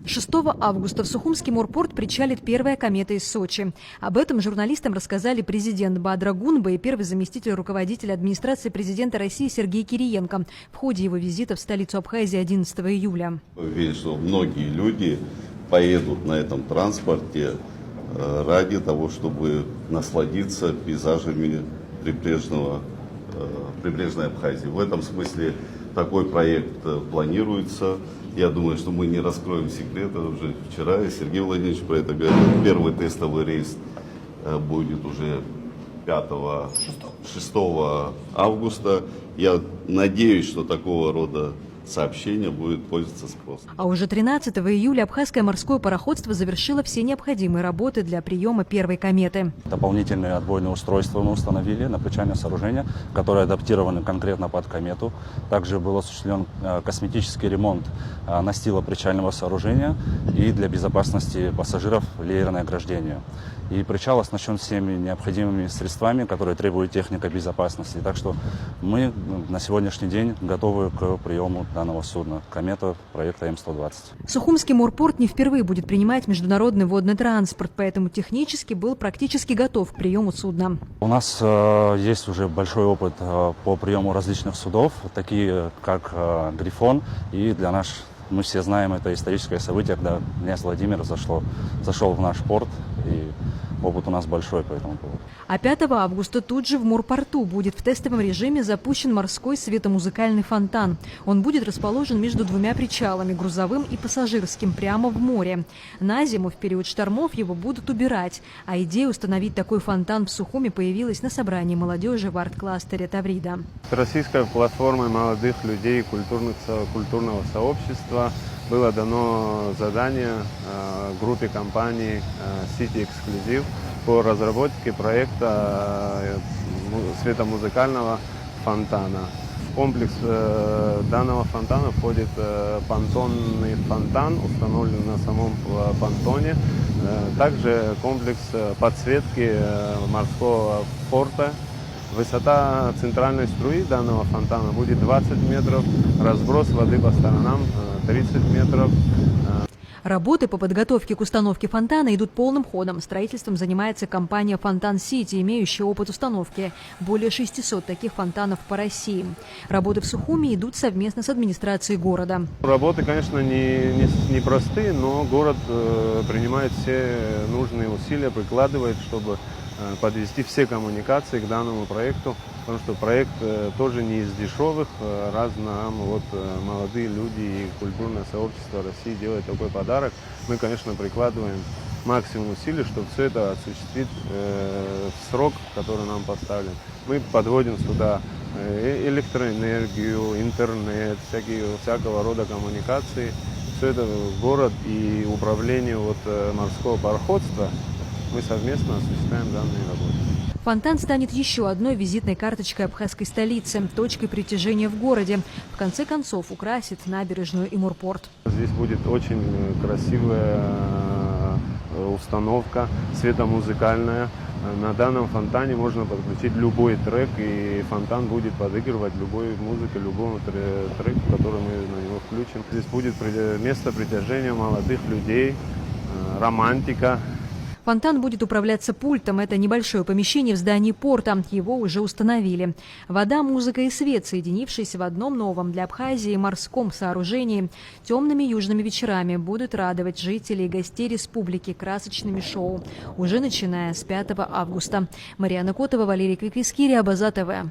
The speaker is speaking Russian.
6 августа в Сухумский морпорт причалит первая комета из Сочи. Об этом журналистам рассказали президент Бадра Гунба и первый заместитель руководителя администрации президента России Сергей Кириенко в ходе его визита в столицу Абхазии 11 июля. Уверен, что многие люди поедут на этом транспорте ради того, чтобы насладиться пейзажами прибрежной Абхазии. В этом смысле такой проект планируется. Я думаю, что мы не раскроем секрета. Уже вчера Сергей Владимирович про это говорил. Первый тестовый рейс будет уже 6 августа. Я надеюсь, что такого рода сообщение будет пользоваться спросом. А уже 13 июля Абхазское морское пароходство завершило все необходимые работы для приема первой кометы. Дополнительные отбойные устройства мы установили на причальное сооружение, которые адаптированы конкретно под комету. Также был осуществлен косметический ремонт настила причального сооружения и для безопасности пассажиров леерное ограждение. И причал оснащен всеми необходимыми средствами, которые требует техника безопасности. Так что мы на сегодняшний день готовы к приему данного судна. Комета проекта М-120. Сухумский морпорт не впервые будет принимать международный водный транспорт, поэтому технически был практически готов к приему судна. У нас есть уже большой опыт по приему различных судов, такие как «Грифон». И для нас, мы все знаем, это историческое событие, когда князь Владимир зашел в наш порт. И опыт у нас большой по этому поводу. А 5 августа тут же в морпорту будет в тестовом режиме запущен морской светомузыкальный фонтан. Он будет расположен между двумя причалами, грузовым и пассажирским, прямо в море. На зиму в период штормов его будут убирать. А идея установить такой фонтан в Сухуми появилась на собрании молодежи в арт-кластере Таврида. Российской платформой молодых людей культурного сообщества было дано задание группе компаний City Exclusive по разработке проекта светомузыкального фонтана. В комплекс данного фонтана входит понтонный фонтан, установленный на самом понтоне. Также комплекс подсветки морского порта. Высота центральной струи данного фонтана будет 20 метров, разброс воды по сторонам 30 метров. Работы по подготовке к установке фонтана идут полным ходом. Строительством занимается компания «Фонтан Сити», имеющая опыт установки более 600 таких фонтанов по России. Работы в Сухуми идут совместно с администрацией города. Работы, конечно, не простые, но город принимает все нужные усилия, прикладывает, чтобы подвести все коммуникации к данному проекту, потому что проект тоже не из дешевых, раз нам молодые люди и культурное сообщество России делают такой подарок, мы, конечно, прикладываем максимум усилий, чтобы все это осуществить в срок, который нам поставлен. Мы подводим сюда электроэнергию, интернет, всякого рода коммуникации, все это в город и управление морского пароходства. Мы совместно осуществляем данные работы. Фонтан станет еще одной визитной карточкой абхазской столицы, точкой притяжения в городе. В конце концов, украсит набережную и морпорт. Здесь будет очень красивая установка, светомузыкальная. На данном фонтане можно подключить любой трек, и фонтан будет подыгрывать любой музыкой, любому треку, который мы на него включим. Здесь будет место притяжения молодых людей, романтика. Фонтан будет управляться пультом. Это небольшое помещение в здании порта. Его уже установили. Вода, музыка и свет, соединившиеся в одном новом для Абхазии морском сооружении, темными южными вечерами будут радовать жителей и гостей республики красочными шоу, уже начиная с 5 августа. Марьяна Котова, Валерий Квиквискири, Абаза ТВ.